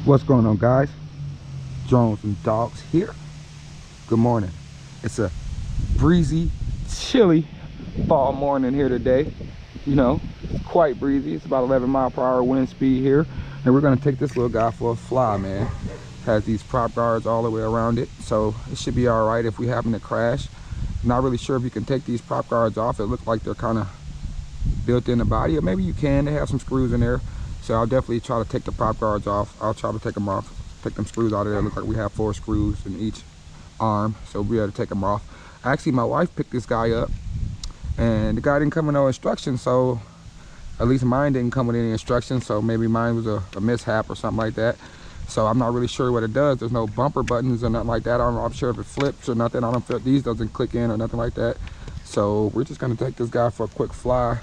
What's going on, guys? Drones and dogs here. Good morning. It's a breezy, chilly fall morning here today. You know, it's quite breezy. It's about 11 mile per hour wind speed here. And we're gonna take this little guy for a fly, man. Has these prop guards all the way around it, so it should be all right if we happen to crash. Not really sure if you can take these prop guards off. It looks like they're kind of built in the body, or maybe you can. They have some screws in there. So I'll definitely try to take the prop guards off. I'll try to take them off, take them screws out of there. It looks like we have 4 screws in each arm, so we'll be able to take them off. Actually, my wife picked this guy up, and the guy didn't come with no instructions, so at least mine didn't come with any instructions, so maybe mine was a mishap or something like that. So I'm not really sure what it does. There's no bumper buttons or nothing like that. I don't know, I'm sure if it flips or nothing. I don't feel these doesn't click in or nothing like that. So we're just gonna take this guy for a quick fly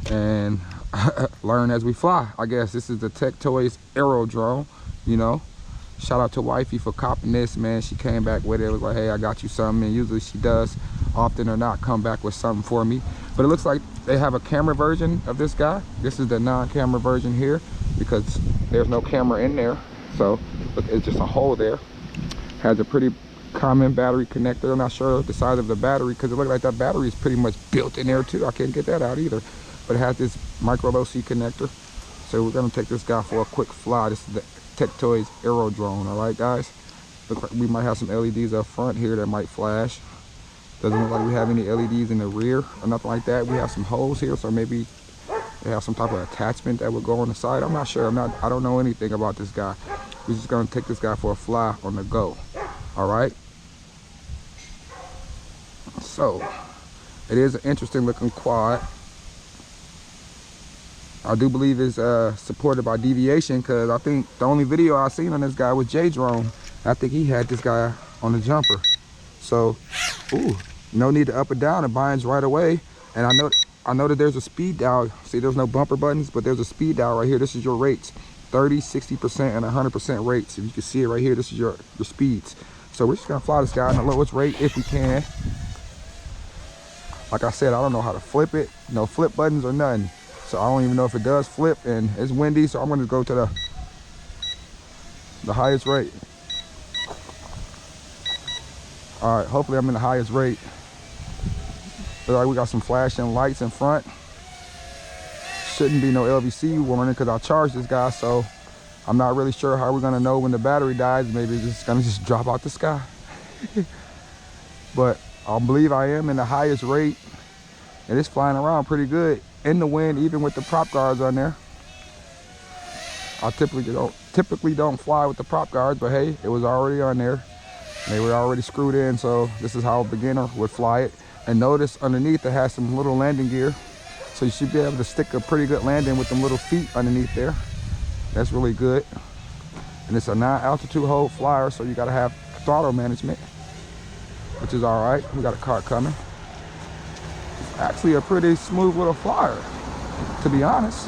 and learn as we fly. I guess this is the Tech Toyz Aerodrone, you know. Shout out to wifey for copping this, man. She came back with it. It was like, hey, I got you something. And usually she does, often or not, come back with something for me. But it looks like they have a camera version of this guy. This is the non-camera version here because there's no camera in there. So look, it's just a hole there. Has a pretty common battery connector. I'm not sure the size of the battery because it looks like that battery is pretty much built in there too. I can't get that out either. But it has this micro low C connector. So we're gonna take this guy for a quick fly. This is the Tech Toyz Aerodrone. All right, guys. Look like we might have some LEDs up front here that might flash. Doesn't look like we have any LEDs in the rear or nothing like that. We have some holes here, so maybe they have some type of attachment that would go on the side. I'm not sure. I don't know anything about this guy. We're just gonna take this guy for a fly on the go. All right. So it is an interesting looking quad. I do believe it's supported by deviation because I think the only video I seen on this guy was J-Drone. I think he had this guy on the jumper. So, ooh, no need to up or down. It binds right away. And I know that there's a speed dial. See, there's no bumper buttons, but there's a speed dial right here. This is your rates: 30, 60%, and 100% rates. If you can see it right here, this is your speeds. So we're just gonna fly this guy in the lowest rate if we can. Like I said, I don't know how to flip it. No flip buttons or nothing. So I don't even know if it does flip, and it's windy, so I'm gonna go to the highest rate. All right, hopefully I'm in the highest rate. Looks like we got some flashing lights in front. Shouldn't be no LVC warning because I charged this guy, so I'm not really sure how we're gonna know when the battery dies. Maybe it's just gonna drop out the sky. But I believe I am in the highest rate, and it's flying around pretty good in the wind, even with the prop guards on there. I typically don't fly with the prop guards, but hey, it was already on there. They were already screwed in, so this is how a beginner would fly it. And notice underneath it has some little landing gear, so you should be able to stick a pretty good landing with them little feet underneath there. That's really good. And it's a non-altitude hold flyer, so you gotta have throttle management, which is all right. We got a car coming. Actually a pretty smooth little flyer, to be honest.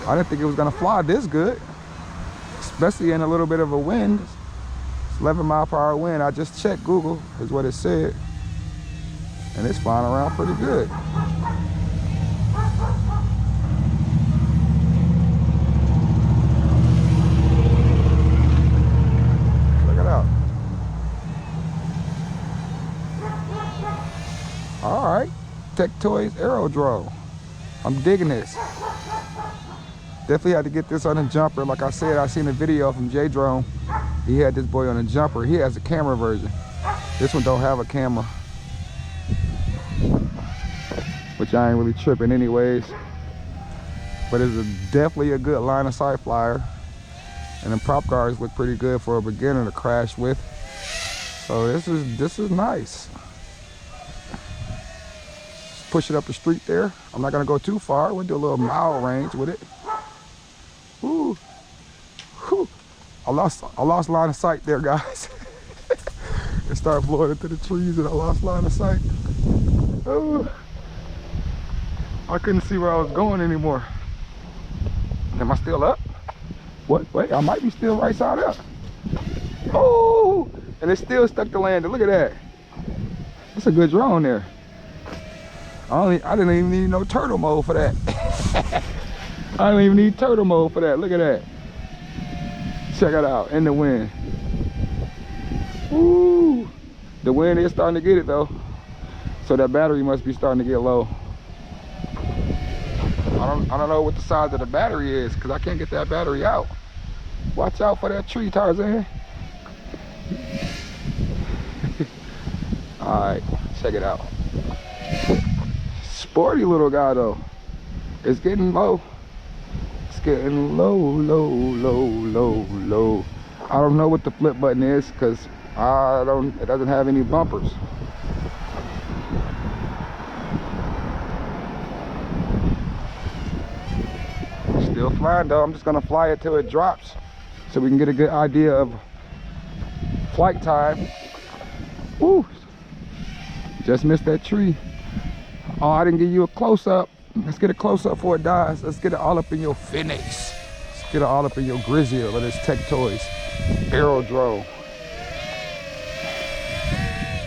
I didn't think it was gonna fly this good, especially in a little bit of a wind. It's 11 mile per hour wind. I just checked Google, is what it said, and it's flying around pretty good. Check it out. All right, Tech Toyz Aerodrone. I'm digging this. Definitely had to get this on a jumper. Like I said, I seen a video from J-Drone. He had this boy on a jumper. He has a camera version. This one don't have a camera, which I ain't really tripping anyways. But it's definitely a good line of sight flyer. And the prop guards look pretty good for a beginner to crash with. So this is nice. Push it up the street there. I'm not gonna go too far. We'll do a little mile range with it. Ooh. Whew. I lost line of sight there, guys. It started blowing into the trees and I lost line of sight. Ooh. I couldn't see where I was going anymore. Am I still up? What? Wait, I might be still right side up. Oh, and it still stuck to landing. Look at that. That's a good drone there. I didn't even need no turtle mode for that. I don't even need turtle mode for that. Look at that. Check it out, in the wind. Ooh, the wind is starting to get it though. So that battery must be starting to get low. I don't know what the size of the battery is because I can't get that battery out. Watch out for that tree, Tarzan. All right, check it out. Sporty little guy though. It's getting low. It's getting low, low, low, low, low. I don't know what the flip button is because it doesn't have any bumpers. Still flying though. I'm just gonna fly it till it drops so we can get a good idea of flight time. Woo! Just missed that tree. Oh, I didn't give you a close-up. Let's get a close-up before it dies. Let's get it all up in your face. Let's get it all up in your grizzle of this Tech Toyz Aerodrone.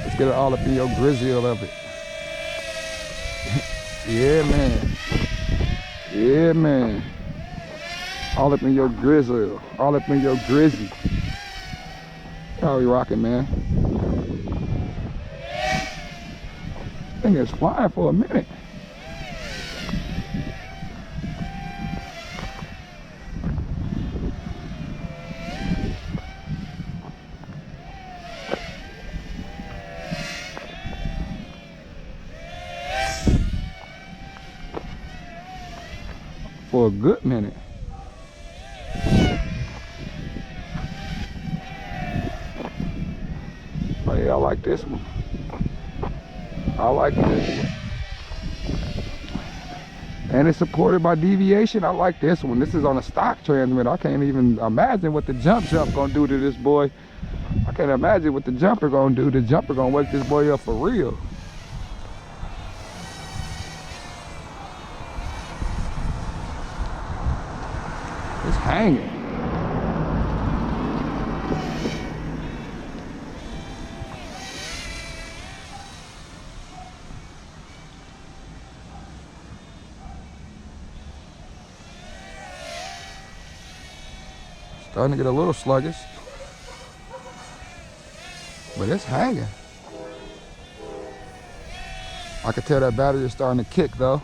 Let's get it all up in your grizzle of it. Yeah, man. Yeah, man. All up in your grizzle. All up in your grizzy. How we rocking, man? I think it's flying for a minute. For a good minute. Oh yeah, I like this one. I like this one. And it's supported by deviation. I like this one. This is on a stock transmitter. I can't even imagine what the jump gonna do to this boy. I can't imagine what the jumper gonna do. The jumper gonna wake this boy up for real. It's hanging. Starting to get a little sluggish, but it's hanging. I can tell that battery is starting to kick though.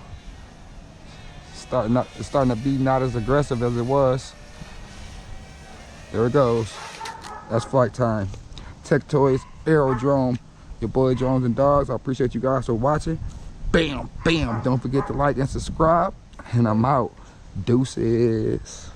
It's starting to be not as aggressive as it was. There it goes. That's flight time. Tech Toyz Aerodrone. Your boy Drones and Dogs. I appreciate you guys for watching. Bam, bam. Don't forget to like and subscribe. And I'm out. Deuces.